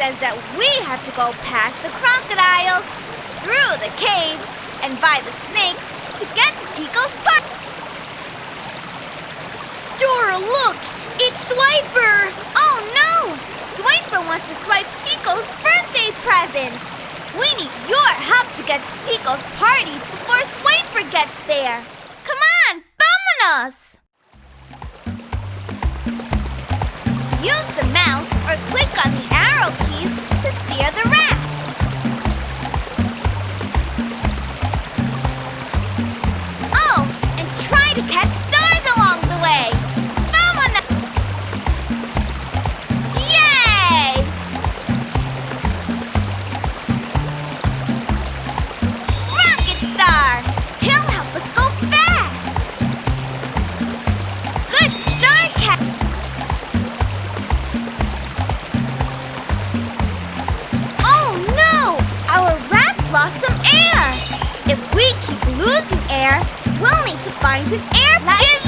says that we have to go past the crocodiles, through the cave, and by the snakes to get to Tico's park. Dora, look! It's Swiper! Oh no! Swiper wants to swipe Tico's birthday present! We need your help to get to Tico's party before Swiper gets there! Come on, vámonos! Use the mouse or click on the arrow keys to steer the raft. Oh, and try to catch stars along the way. Vámonos! Yay! Rocket Star! He'll help us go fast. Good start, Cat. Lost some air. If we keep losing air, we'll need to find an air pivot.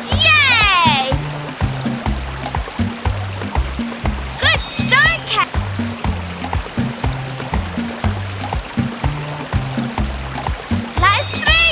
Yay! Good start, Cat. La Estrella.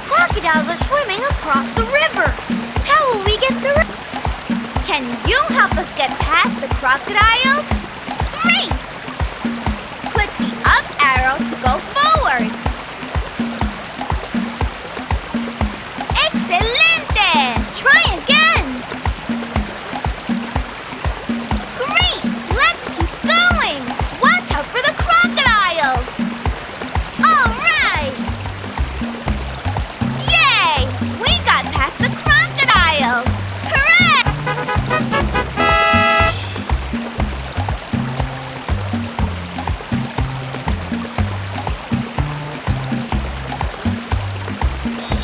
Crocodiles are swimming across the river. How will we get through? Can you help us get past the crocodiles? Great! Click the up arrow to go forward. Excelente! Try again. Great! Let's keep going. Watch out for the crocodiles. All right. We got past the crocodiles! Hooray!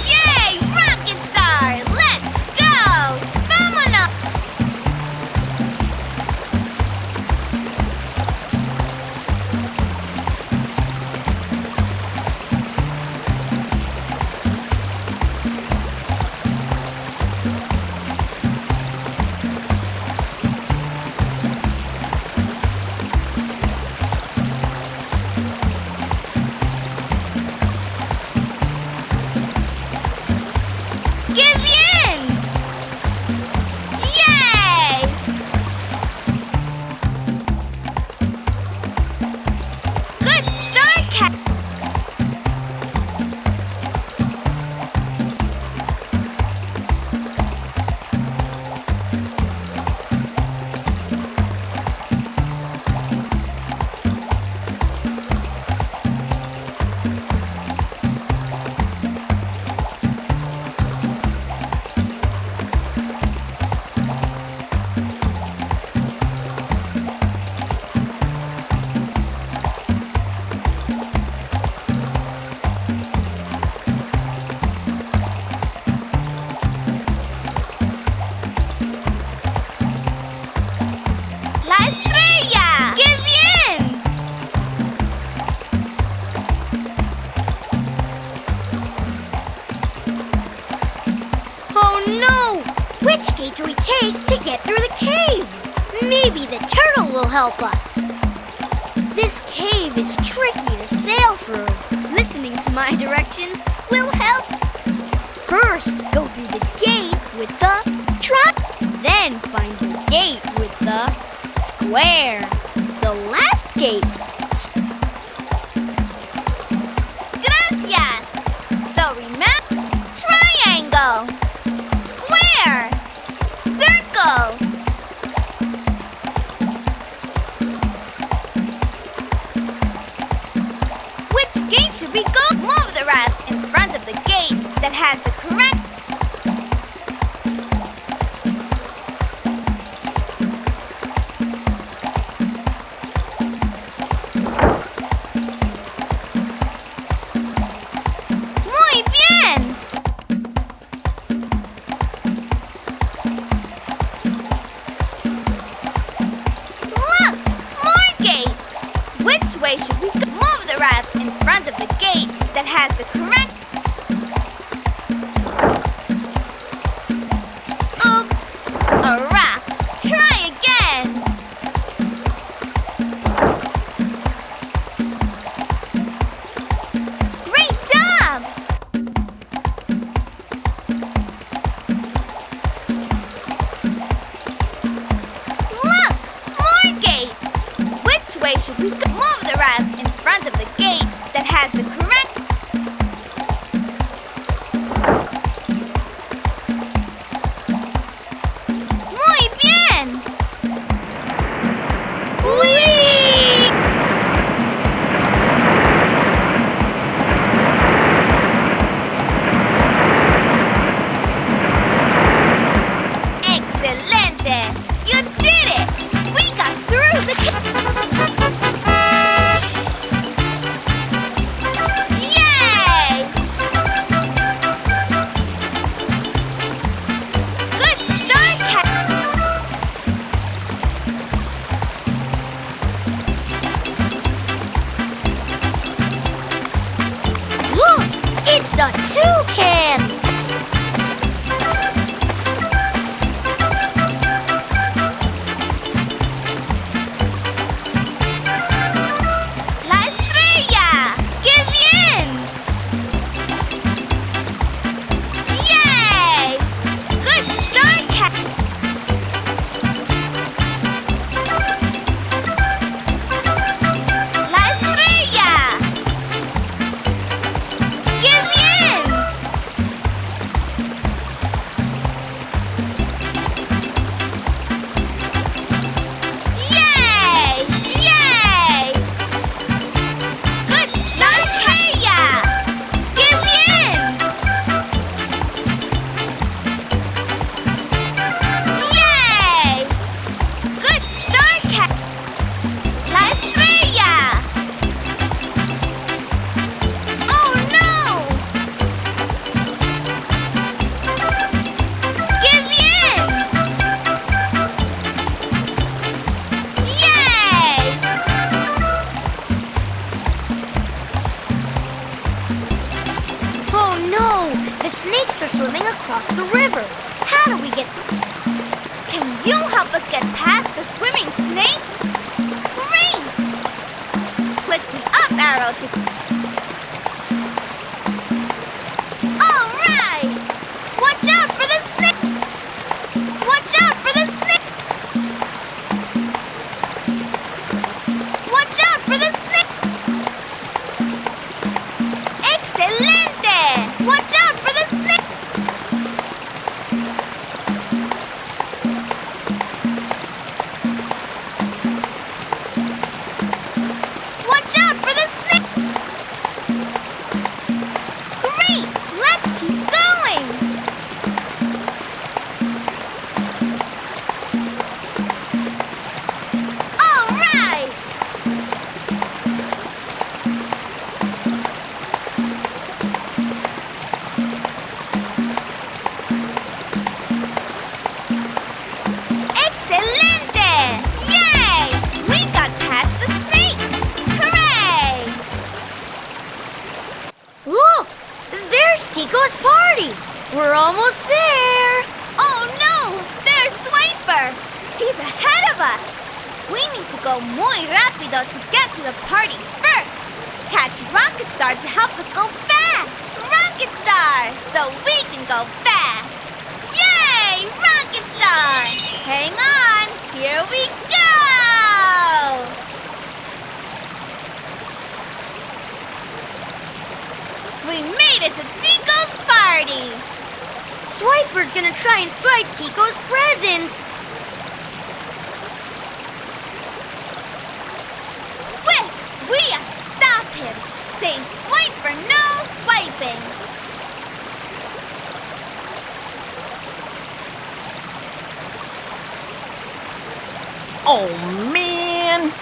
Yay! Rocket Star! Let's go! Vámonos! Give in! Yay! Good start, Cat. Do we take to get through the cave? Maybe the turtle will help us. This cave is tricky to sail through. Listening to my directions will help. First, go through the gate with the truck. Then Then find the gate with the square. The last gate. Gracias. So remember, triangle, square, circle. Which gate should we go? Move the raft in front of the gate that has the correct. Muy bien. Look, more gates. Which way should we go? Move the raft in front of the gate that has the correct. Oops, a raft. Try again. Great job. Look, more gates. Which way should we go? Move the raft in front of the gate that has the correct. Muy bien. Whee! Excelente! You did it! We got through the Yay! Good start, Look! It's a toucan! La estrella! ¡Qué bien! Yay! Good start, Cat! La estrella! ¡Qué bien! Yay! Yay! Good start, Estrella! ¡Qué bien! Yay! Good start, Cat! La estrella! Oh no! ¡Qué bien! Yay! Oh no! The snakes are swimming across the river. How do we get... Can you help us get past the swimming snakes? Great! Click the up arrow to... All right! Watch out for the snake! Watch out for the snake! Watch out for the snake! Excelente! Watch out for the snake! Watch out for the snake! Great! Let's keep going! All right! Excelente! Yay! We got past the snake! Hooray! Look! There's Tico's party! We're almost there! Oh no! There's Swiper! He's ahead of us! We need to go muy rápido to get to the party first! Catch Rocket Star to help us go fast! Rocket Star! So we can go fast! Yay! Rocket Star! Hang on, here we go! We made it to Tico's party! Swiper's gonna try and swipe Tico's presents! Quick! We have to stop him! Say Swiper no swiping! Oh man!